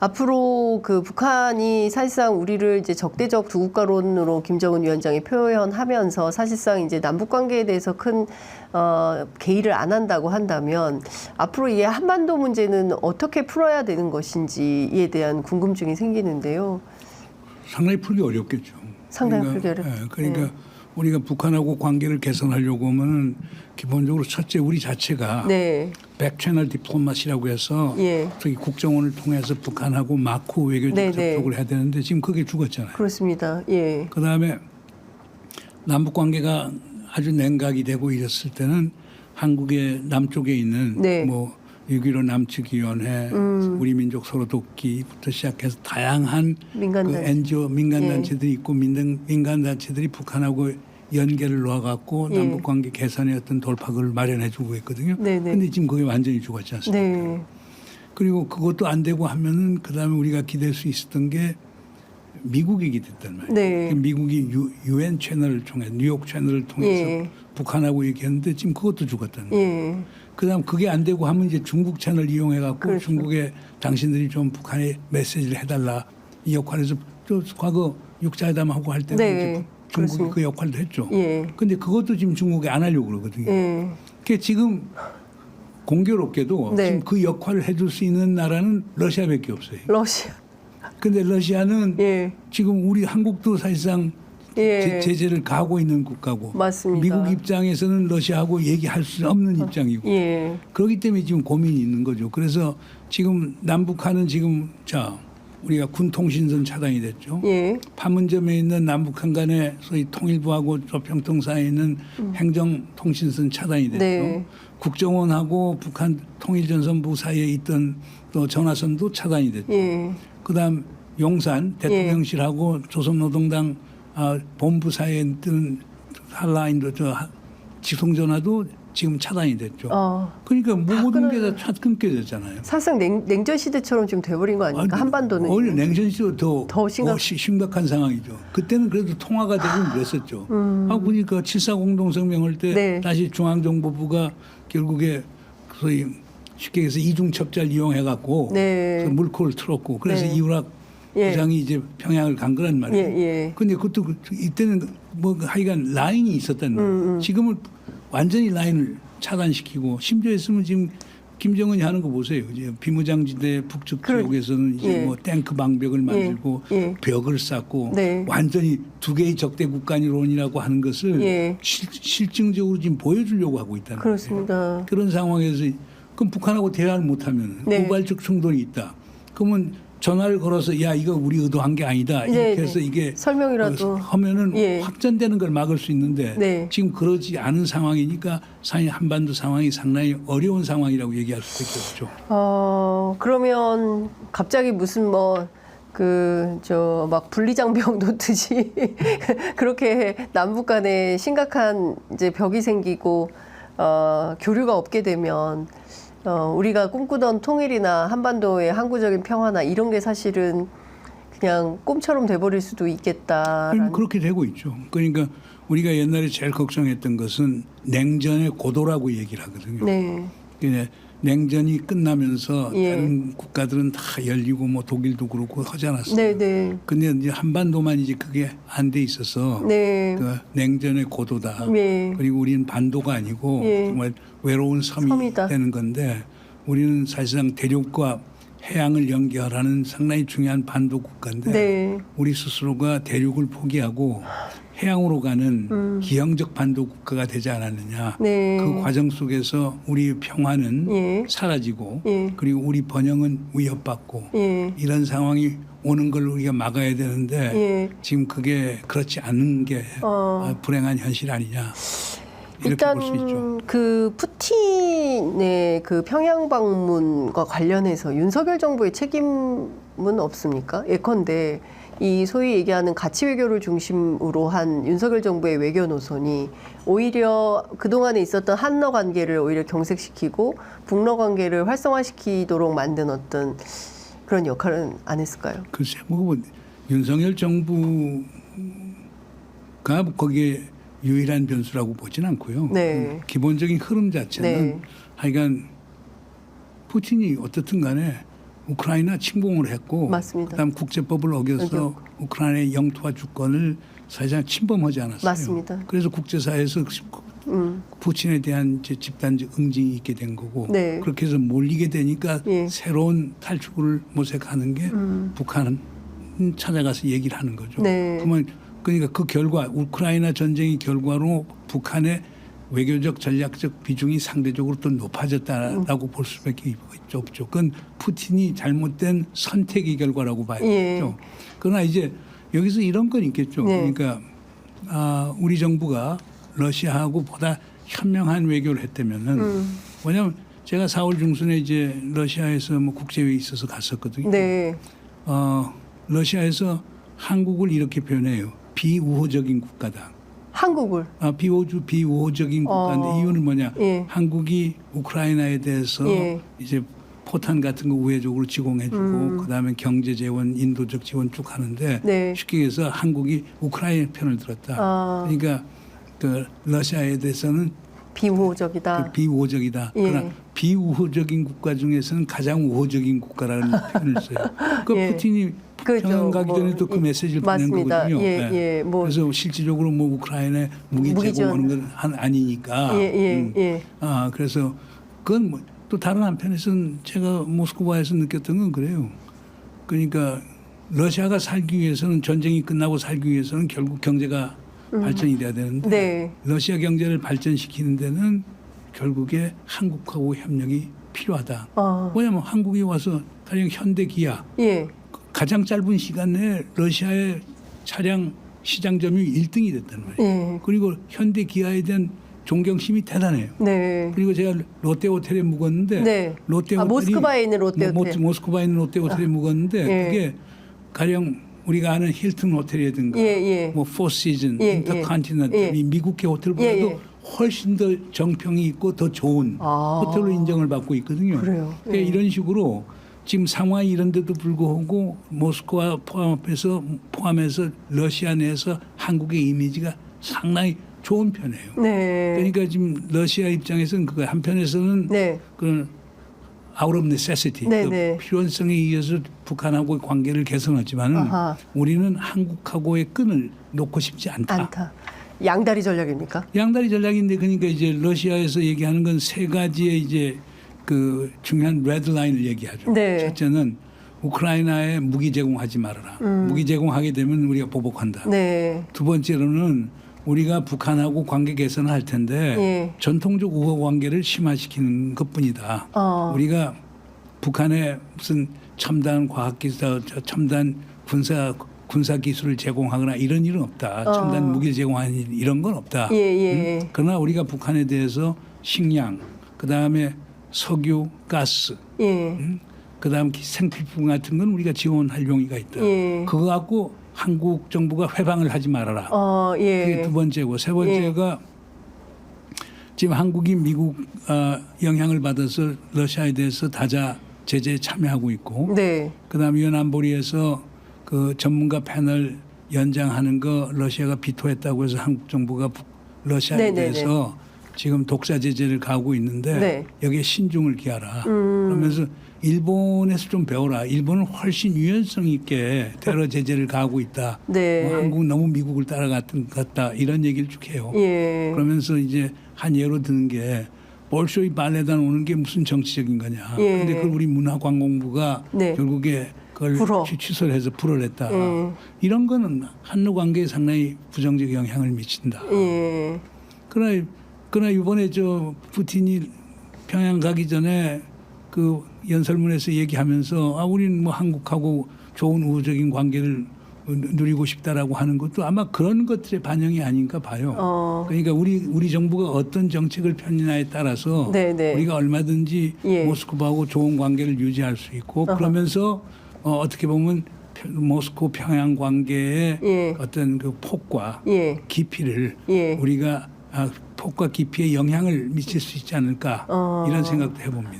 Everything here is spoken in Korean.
앞으로 그 북한이 사실상 우리를 이제 적대적 두 국가론으로 김정은 위원장이 표현하면서 사실상 이제 남북 관계에 대해서 큰 개의를 안 한다고 한다면 앞으로 이 한반도 문제는 어떻게 풀어야 되는 것인지에 대한 궁금증이 생기는데요. 상당히 풀기 어렵겠죠. 상당히 풀기 어렵죠. 그러니까 네. 우리가 북한하고 관계를 개선하려고 하면은 기본적으로 첫째 우리 자체가 네. 백채널 디플로마시라고 해서 예. 저기 국정원을 통해서 북한하고 마크 외교적 네네. 접촉을 해야 되는데 지금 그게 죽었잖아요. 그렇습니다. 예. 그다음에 남북 관계가 아주 냉각이 되고 이랬을 때는 한국의 남쪽에 있는 네. 뭐 6.15 남측위원회, 우리 민족 서로 돕기부터 시작해서 다양한 민간단체. 그 NGO 민간단체들이 예. 있고 민간단체들이 북한하고 연계를 놓아갖고 예. 남북관계 개선의 어떤 돌파구를 마련해주고 있거든요. 네네. 그런데 지금 그게 완전히 죽었지 않습니까? 네. 그리고 그것도 안 되고 하면은 그다음에 우리가 기댈 수 있었던 게 미국이 기댔단 말이에요. 네. 미국이 UN 채널을 통해 뉴욕 채널을 통해서 예. 북한하고 얘기했는데 지금 그것도 죽었다는 거예요. 예. 그다음 그게 안 되고 하면 이제 중국 채널 이용해 갖고 그렇죠. 중국에 당신들이 좀 북한에 메시지를 해달라 이 역할에서 또 과거 육자회담하고 할 때는 네. 이제 중국이 그렇습니다. 그 역할도 했죠. 예. 근데 그것도 지금 중국이 안 하려고 그러거든요. 예. 그게 지금 공교롭게도 네. 지금 그 역할을 해줄 수 있는 나라는 러시아밖에 없어요. 러시아. 근데 러시아는 예. 지금 우리 한국도 사실상 예. 제재를 가하고 있는 국가고 맞습니다. 미국 입장에서는 러시아하고 얘기할 수 없는 입장이고 예. 그렇기 때문에 지금 고민이 있는 거죠. 그래서 지금 남북한은 지금 우리가 군통신선 차단이 됐죠. 예. 판문점에 있는 남북한 간의 소위 통일부하고 조평통 사이에 있는 행정통신선 차단이 됐죠. 네. 국정원하고 북한 통일전선부 사이에 있던 또 전화선도 차단이 됐죠. 예. 그다음 용산 대통령실하고 조선노동당 본부 사이에 있던 한라인도 지송전화도 지금 차단이 됐죠. 그러니까 모든 게 다 끊겨졌잖아요. 사실상 냉전 시대처럼 지금 돼버린 거 아닙니까? 한반도는. 오히려 냉전 시대도 더 심각한 상황이죠. 그때는 그래도 통화가 되고 그랬었죠. 보니까 7.4 공동성명할 때 네. 다시 중앙정보부가 결국에 소위 쉽게 해서 이중첩자를 이용해갖고 네. 물꼬를 틀었고 그래서 네. 이우락 예. 부장이 이제 평양을 간 거란 말이에요. 예. 근데 그것도 이때는 뭐 하여간 라인이 있었단 말이에요. 지금은 완전히 라인을 차단시키고 심지어 했으면 지금 김정은이 하는 거 보세요. 이제 비무장지대 북측 지역에서는 이제 예. 뭐 탱크 방벽을 만들고 예. 벽을 쌓고 네. 완전히 두 개의 적대 국간이론이라고 하는 것을 예. 실증적으로 지금 보여주려고 하고 있다는 거예요. 그렇습니다. 그런 상황에서 그럼 북한하고 대화를 못하면 네. 우발적 충돌이 있다. 그러면 전화를 걸어서 야 이거 우리 의도한 게 아니다 이렇게 네, 해서 이게 설명이라도 하면은 예. 확전되는 걸 막을 수 있는데 네. 지금 그러지 않은 상황이니까 한반도 상황이 상당히 어려운 상황이라고 얘기할 수밖에 없죠. 그러면 갑자기 무슨 막 분리장벽 놓듯이 그렇게 남북 간에 심각한 이제 벽이 생기고 교류가 없게 되면 우리가 꿈꾸던 통일이나 한반도의 항구적인 평화나 이런 게 사실은 그냥 꿈처럼 돼버릴 수도 있겠다. 그렇게 되고 있죠. 그러니까 우리가 옛날에 제일 걱정했던 것은 냉전의 고도라고 얘기를 하거든요. 네. 그러니까 냉전이 끝나면서 예. 다른 국가들은 다 열리고 뭐 독일도 그렇고 하지 않았어요. 네네. 근데 이제 한반도만 이제 그게 안 돼 있어서 네. 그 냉전의 고도다. 예. 그리고 우리는 반도가 아니고 예. 정말 외로운 섬이다. 되는 건데 우리는 사실상 대륙과 해양을 연결하는 상당히 중요한 반도 국가인데 네. 우리 스스로가 대륙을 포기하고 해양으로 가는 기형적 반도 국가가 되지 않았느냐. 네. 그 과정 속에서 우리 평화는 예. 사라지고 예. 그리고 우리 번영은 위협받고 예. 이런 상황이 오는 걸 우리가 막아야 되는데 예. 지금 그게 그렇지 않은 게 불행한 현실 아니냐. 이렇게 볼 수 있죠. 일단 그 푸틴의 그 평양 방문과 관련해서 윤석열 정부의 책임은 없습니까? 예컨대 이 소위 얘기하는 가치 외교를 중심으로 한 윤석열 정부의 외교 노선이 오히려 그동안에 있었던 한러 관계를 오히려 경색시키고 북러 관계를 활성화시키도록 만든 어떤 그런 역할은 안 했을까요? 글쎄, 뭐 윤석열 정부가 거기에 유일한 변수라고 보진 않고요. 네. 기본적인 흐름 자체는 네. 하여간 푸틴이 어떻든 간에 우크라이나 침공을 했고, 맞습니다. 그다음 국제법을 어겨서 우크라이나의 영토와 주권을 사실상 침범하지 않았어요. 맞습니다. 그래서 국제사회에서 푸틴에 대한 이제 집단적 응징이 있게 된 거고, 네. 그렇게 해서 몰리게 되니까 예. 새로운 탈출구를 모색하는 게 북한은 찾아가서 얘기를 하는 거죠. 네. 그러니까 그 결과 우크라이나 전쟁의 결과로 북한의 외교적 전략적 비중이 상대적으로 또 높아졌다라고 볼 수밖에 없죠. 그건 푸틴이 잘못된 선택의 결과라고 봐야겠죠. 예. 그러나 이제 여기서 이런 건 있겠죠. 네. 그러니까 우리 정부가 러시아하고 보다 현명한 외교를 했다면은 왜냐하면 제가 4월 중순에 이제 러시아에서 뭐 국제회의 있어서 갔었거든요. 네. 러시아에서 한국을 이렇게 표현해요. 비우호적인 국가다. 한국을. 비우호적인 국가인데 이유는 뭐냐? 예. 한국이 우크라이나에 대해서 예. 이제 포탄 같은 거 우회적으로 제공해주고 그다음에 경제 재원, 인도적 지원 쭉 하는데 네. 쉽게 해서 한국이 우크라이나 편을 들었다. 그러니까 그 러시아에 대해서는 비우호적이다. 비우호적이다. 예. 그러나 비우호적인 국가 중에서는 가장 우호적인 국가라는 표현을 써요. 그 예. 푸틴이 그죠. 평양 가기 전에도 그 메시지를 보낸 맞습니다. 거거든요. 예, 예. 뭐 그래서 실질적으로 뭐 우크라이나에 무기 무기 제공하는 건 아니니까. 예. 그래서 그건 뭐 또 다른 한편에서는 제가 모스크바에서 느꼈던 건 그래요. 그러니까 러시아가 살기 위해서는 전쟁이 끝나고 살기 위해서는 결국 경제가 발전이 돼야 되는데 네. 러시아 경제를 발전시키는 데는 결국에 한국하고 협력이 필요하다. 왜냐하면 한국이 와서 가령 현대 기아 예. 가장 짧은 시간 내에 러시아의 차량 시장 점유율 1등이 됐다는 말이에요. 예. 그리고 현대 기아에 대한 존경심이 대단해요. 네. 그리고 제가 롯데 호텔에 묵었는데 네. 롯데 호텔이 모스크바에 있는 롯데 호텔. 모스크바에 있는 롯데 호텔에 묵었는데 예. 그게 가령 우리가 아는 힐튼 호텔이라든가 예. 뭐 포시즌, 예, 인터컨티넨탈 이 미국계 호텔보다도 예. 훨씬 더 정평이 있고 더 좋은 호텔로 인정을 받고 있거든요. 그래요. 그러니까 이런 식으로 지금 상하이 이런 데도 불구하고 모스크바 포함해서 러시아 내에서 한국의 이미지가 상당히 좋은 편이에요. 네. 그러니까 지금 러시아 입장에서는 그거 한편에서는 네. 그런 out of necessity, 네, 그 네. 필요성에 의해서 북한하고의 관계를 개선하지만은 아하. 우리는 한국하고의 끈을 놓고 싶지 않다. 양다리 전략입니까? 양다리 전략인데 그러니까 이제 러시아에서 얘기하는 건 세 가지의 이제 그 중요한 레드라인을 얘기하죠. 네. 첫째는 우크라이나에 무기 제공하지 말아라. 무기 제공하게 되면 우리가 보복한다. 네. 두 번째로는 우리가 북한하고 관계 개선을 할 텐데 예. 전통적 우호 관계를 심화시키는 것뿐이다. 우리가 북한에 무슨 첨단 과학기술, 첨단 군사 기술을 제공하거나 이런 일은 없다. 첨단 무기를 제공하는 일, 이런 건 없다. 예. 그러나 우리가 북한에 대해서 식량, 그다음에 석유, 가스, 그다음 생필품 같은 건 우리가 지원할 용의가 있다. 예. 그거 갖고 한국 정부가 회방을 하지 말아라. 그게 두 번째고 세 번째가 지금 한국이 미국 영향을 받아서 러시아에 대해서 다자 제재에 참여하고 있고, 네. 그다음에 유엔 안보리에서 그 전문가 패널 연장하는 거 러시아가 비토했다고 해서 한국 정부가 러시아에 대해서 지금 독자 제재를 가하고 있는데 여기에 신중을 기하라. 그러면서 일본에서 좀 배워라. 일본은 훨씬 유연성 있게 테러 제재를 가하고 있다. 네. 한국은 너무 미국을 따라갔다. 이런 얘기를 쭉 해요. 예. 그러면서 이제 한 예로 드는 게 볼쇼이 발레단 오는 게 무슨 정치적인 거냐. 그런데 그걸 우리 문화관광부가 결국에 그걸 취소를 해서 불허를 했다. 이런 거는 한러 관계에 상당히 부정적 영향을 미친다. 그러나 이번에 저 푸틴이 평양 가기 전에 그 연설문에서 얘기하면서 우리는 뭐 한국하고 좋은 우호적인 관계를 누리고 싶다라고 하는 것도 아마 그런 것들의 반영이 아닌가 봐요. 그러니까 우리 정부가 어떤 정책을 펴느냐에 따라서 우리가 얼마든지 모스크바하고 좋은 관계를 유지할 수 있고 그러면서 어떻게 보면 모스크 평양 관계의 어떤 그 폭과 깊이를 우리가 폭과 깊이에 영향을 미칠 수 있지 않을까 이런 생각도 해봅니다.